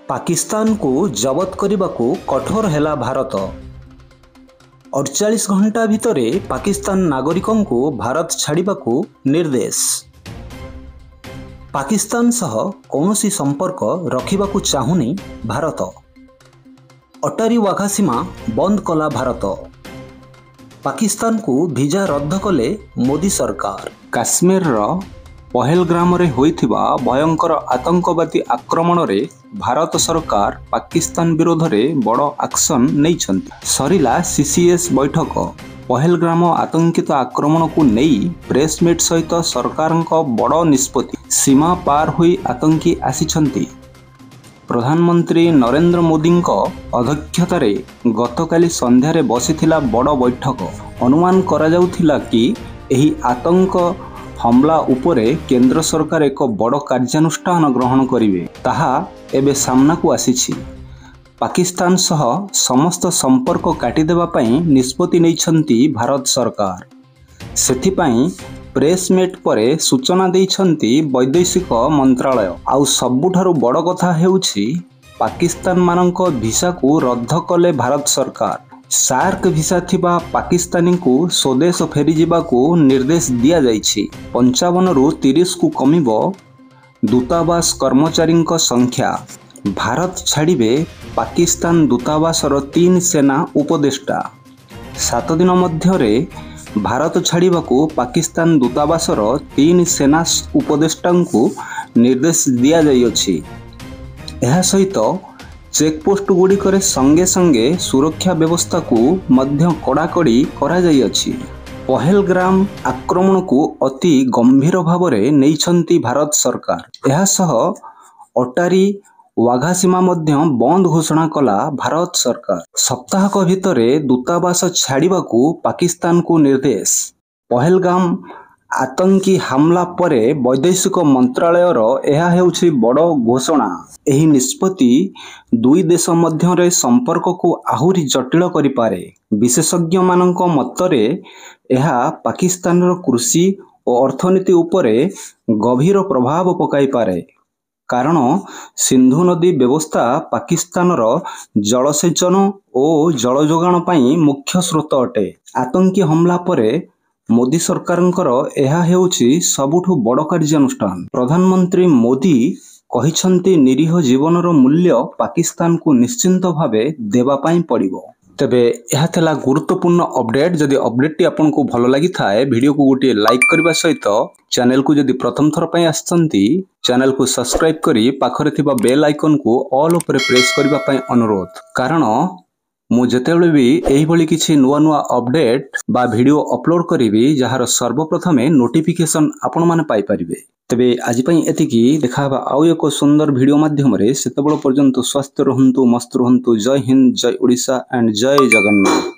पाकिस्तान को जबत करने को कठोर हैला भारत। 48 घंटा भितरे पाकिस्तान नागरिकों को भारत छाड़िबा को निर्देश। पाकिस्तान सह कौनसी संपर्क रखिबा को चाहुनी भारत। अटारी वाघा सीमा बंद कला भारत। पाकिस्तान को वीजा रद्द कले मोदी सरकार। काश्मीर पहलग्राम रे होइथिबा भयंकर आतंकवादी आक्रमण रे भारत सरकार पाकिस्तान विरोध में बड़ एक्शन नैछंती। सरिला सीसीएस बैठक। पहलग्राम आतंकित आक्रमण को नहीं प्रेसमिट सहित सरकार बड़ निष्पत्ति। सीमा पार हुई आतंकी आसिछंती। प्रधानमंत्री नरेंद्र मोदी अध्यक्षतार गतकाली संध्यारे बसिथिला बड़ बैठक। अनुमान करा जाउथिला कि एही आतंक हमला उपरे केंद्र सरकार एक बड़ कार्यानुष्ठान ग्रहण करिवे ताहा एबे सामना को आसीछि। पाकिस्तान सह समस्त संपर्क काटिदेबा पई निष्पत्ति नैछंती भारत सरकार। सेथिपाई प्रेसमेट परे सूचना दैछंती वैदेशिक मंत्रालय। आउ सबुठारु बड़ कथा हेउछि पाकिस्तान मानक भिसा को रद्द कले भारत सरकार। सार्क भिसा थिबा पाकिस्तानी को स्वदेश फेरी जिबा को निर्देश दिया जाइछि। 55 रु 30 को कमिबो दूतावास कर्मचारी संख्या। भारत छाड़िबे पाकिस्तान दूतावासर 3 सेना उपदेष्टा। 7 दिन मध्यरे भारत छाड़िबा को पाकिस्तान दूतावासर 3 सेना उपदेष्टा को निर्देश दिया जाइछि। एहा सहित चेकपोस्ट गुड़िकर संगे संगे सुरक्षा व्यवस्था को मध्य कड़ाकड़ी करा जाइछि। पहलग्राम आक्रमण को अति गंभीर भाव में नैछंती भारत सरकार। एहा सह अटारी वाघा सीमा मध्य बंद घोषणा कला भारत सरकार। सप्ताहक भितरे दूतावास छाड़िबा को पाकिस्तान को निर्देश। पहलगाम आतंकी हमला परे वैदेशिक मंत्रालयर यह हेउछि बड़ घोषणा। एही निष्पत्ति दुई देश मध्यरे संपर्क को आहुरी जटिल करिपारे। विशेषज्ञ मानक मतरे यह पाकिस्तान कृषि और अर्थनीति उपरे गभीर प्रभाव पकाई पारे। कारण सिंधु नदी व्यवस्था पाकिस्तान जलसेचन और जल जोगाण पई मुख्य स्रोत अटे। आतंकी हमला परे मोदी सरकारंकर यह हेउछि सबुठु बड़ कार्यानुष्ठान। प्रधानमंत्री मोदी कहिछंती निरीह जीवनर मूल्य पाकिस्तान को निश्चिंत भावे देबा पई पड़िबो। तबे यह थला गुरुत्वपूर्ण अपडेट। जदि अपडेट टी आपनको भलो लागि थाए वीडियो को गोटे लाइक करबा सहित चैनल को जदि प्रथम थर पई आछंती चैनल को सब्सक्राइब करी पाखरे थिबा बेल आइकन को ऑल ऊपर प्रेस करबा पई अनुरोध। कारण मु जेतेबेले भी एही भली किछि नुवा नुवा अपडेट बा वीडियो अपलोड करिवि जहार सर्वप्रथमे नोटिफिकेशन आपण माने पाई परिबे। तबे आज पई एतिकी देखाबा आउ एक सुंदर वीडियो माध्यम रे। सेतेबेल पर्यंत स्वस्थ रहंतु, मस्त रहंतु। जय हिंद, जय ओडिशा एंड जय जगन्नाथ।